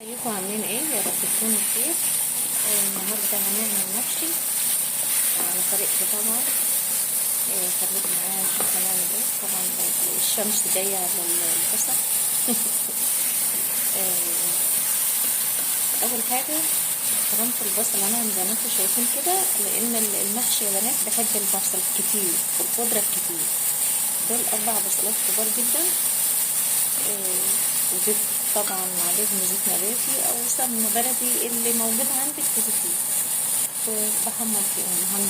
ازيكم عاملين ايه؟ يا رب تكونوا بخير. النهارده هنعمل محشي على طريقتي طبعا. خليكم معايا نشوف هنعمل ايه. طبعا الشمس جايه على البصل. اول حاجه فرمت البصل انا زي ما انتم شايفين كده، لان المحشي يا بنات بحب البصل كتير والخضره كتير. دول 4 بصلات كبار جدا. وزيت طبعا عليهم زيت نباتي او سمنه بلدي اللي موجود عندك تضيفيه. بحمر فيهم.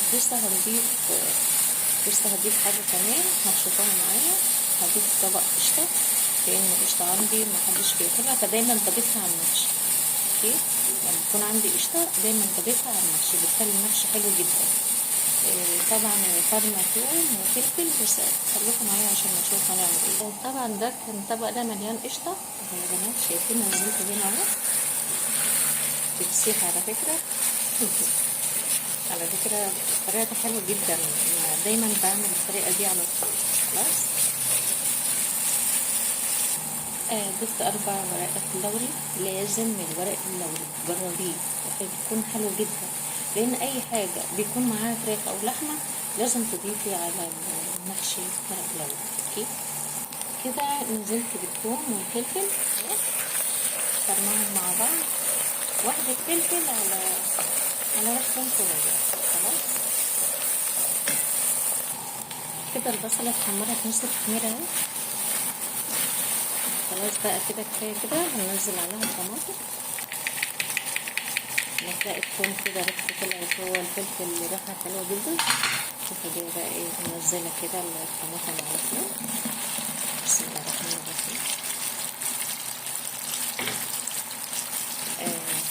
لسه هضيف حاجه كمان هتشوفوها معايا. هضيف طبق قشطه لان القشطه عندي محدش بياكلها، فدايما بضيفها على المحشي. اوكي، لما يكون عندي قشطه دايما بضيفها على المحشي، بتخلي المحشي حلو جدا. طبعا فرمة ثوم وفلفل، بس خليكم معايا عشان نشوف هنعمل ايه. طبعا ده كان الطبق ده مليان قشطه يا بنات، شايفين نزلت هنا اهو. بتسيح على فكره. على فكره طريقتها حلوه جدا، دايما بعمل الطريقه دي على طول. خلاص. ضفت 4 ورقات لوري. لازم الورق اللوري جربيه بيكون حلو جدا، لان اي حاجه بيكون معاها فراخ او لحمه لازم تضيفي على المحشي ورق لوري. اوكي كده نزلت بالثوم والفلفل فرماهم مع بعض. واحدة فلفل على رشة صغيرة. خلاص كده البصلة اتحمرت نص التحميرة اهي. خلاص بقى كده كفاية كده. هننزل عليها الطماطم. هتلاقي الثوم كده ريحته طلعت، هو الفلفل ريحة حلوة جدا. شوفوا دي بقى ايه، منزلة كده الطماطم على الفول. بسم الله الرحمن الرحيم.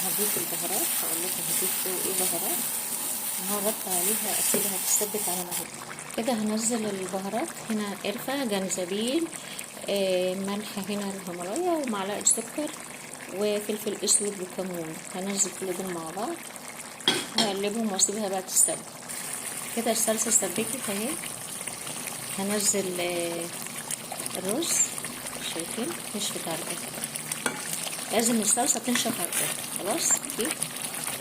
هضيف البهارات. هقول لكم هضيف ايه بهارات. هغطي عليها اسيبها تثبت على ما هي كده. هنزل البهارات. هنا قرفة، جنزبيل، ملح هنا الهيمالايا، ومعلقة سكر، وفلفل اسود وكمون. هنزل كل دول مع بعض وهقلبهم واسيبها بقى تتسبك كده. الصلصة اتسبكت اهي. هنزل الرز. شايفين نشفت على الاخر، لازم الصلصة تنشف على الاخر. خلاص في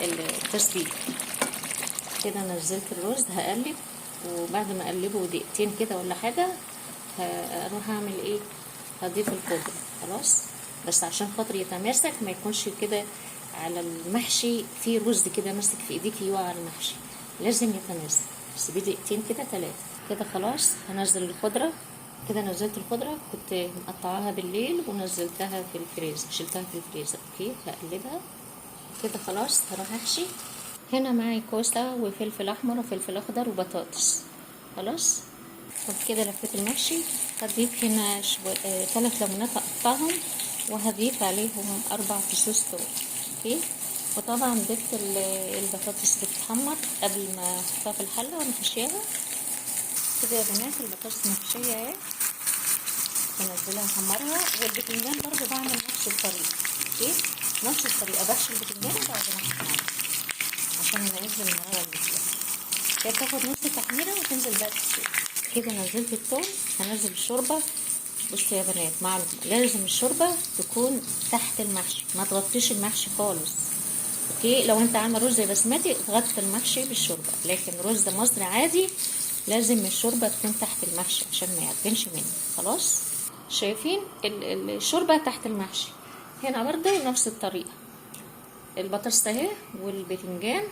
التسبيك كده. نزلت الرز هقلب، وبعد ما اقلبه دقيقتين كده ولا حاجة هروح اعمل ايه، هضيف الخضرة. خلاص، بس عشان خاطر يتماسك ما يكونش كده على المحشي في رز كده ماسك في ايديك يقع على المحشي، لازم يتماسك. بس بدقيقتين كده 3 كده. خلاص هنزل الخضرة كده. نزلت الخضرة كنت مقطعاها بالليل ونزلتها في الفريزر، شلتها في الفريزر. اوكي هقلبها كده. خلاص هروح احشي. هنا معي كوسة وفلفل احمر وفلفل اخضر وبطاطس. خلاص كده لفيت المحشي. هضيف هنا 3 ليمونات اقطعهم، وهضيف عليهم 4 فصوص ثوم. اوكي، وطبعا ضفت البطاطس بتتحمر قبل ما احطها في الحله ونحشيها كده يا بنات. البطاطس محشيه اهي، بنزلها احمرها. والبتنجان برضو بعمل نفس الطريقه. اوكي، نفس الطريقه بحشي البتنجان وبعد ما احمرها عشان ينزل المراره اللي فيها كده. تاخد نص تحميره وتنزل بقى تسيح كده. نزلت الثوم. هنزل الشوربه. بصوا يا بنات، معلومه، لازم الشوربه تكون تحت المحشي، ما تغطيش المحشي خالص. اوكي، لو انت عامل رز بسمتي تغطي المحشي بالشوربه، لكن رز مصري عادي لازم الشوربه تكون تحت المحشي عشان ما يعجنش منه. خلاص، شايفين الشوربه تحت المحشي. هنا برضه نفس الطريقه. البطاطس اهي، والباذنجان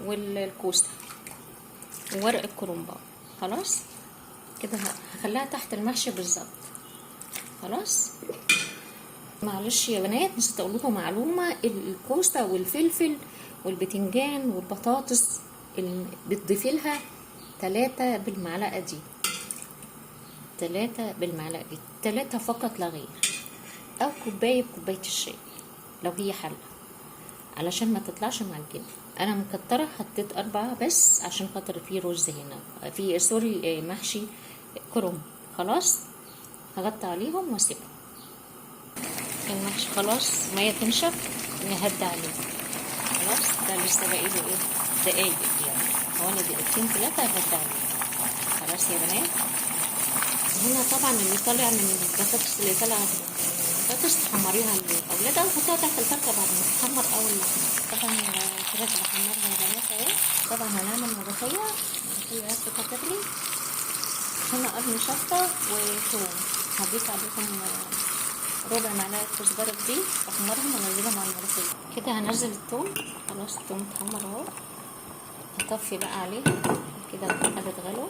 والكوسه وورق الكرنباء. خلاص كده هخليها تحت المحشي بالظبط. خلاص، معلش يا بنات نسيت اقول لكم معلومه. الكوسه والفلفل والبتنجان والبطاطس بتضيفي لها 3 بالمعلقه دي. 3 بالمعلقه دي، 3 فقط لا غير، او كوبايه الشاي لو هي حله، علشان ما تطلعش معجنه. انا مكتره حطيت 4 بس عشان خاطر في رز هنا، في سوري محشي كرنب. خلاص هغطي عليهم واسيبهم. المحشي خلاص ميه تنشف نهدى عليه. خلاص ده لسه باقي له ايه، دقايق يعني، حوالي 2 3 ههدى عليه. خلاص يا بنات. هنا طبعا اللي طالع من البطاطس، اللي طالعه من البطاطس تحمريها الاولاد او حطيها تحت الفرخه بعد ما تتحمر او اللحمه. طبعا الفراخ بحمرها يا بنات اهي. طبعا هنعمل ملوخيه لسه هتغلي. هنا قرن شطه وثوم، هضيف عليهم ربع معلقه كزبره دي احمرهم وانزلهم على الملوخيه. كده هنزل الثوم. خلاص الثوم اتحمر اهو، هطفي بقى عليها كده ابتدت غلوه.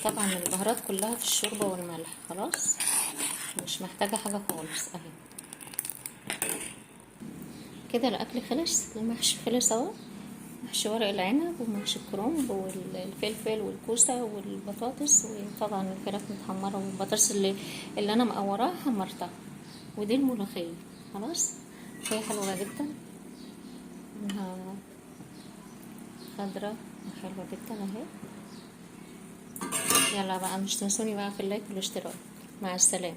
طبعا البهارات كلها في الشوربه والملح، خلاص مش محتاجه حاجه خالص اهي. كده الاكل خلص، المحشي خلص اهو. محشي ورق العنب ومحشي الكرنب والفلفل والكوسه والبطاطس، وطبعا الفراخ متحمره والبطاطس اللي انا مقوراها حمرتها. ودي الملوخيه خلاص، هي حلوه جدا، انها خضره وحلوه جدا اهي. يلا بقى مش تنسوني بقى في اللايك والاشتراك. مع السلامه.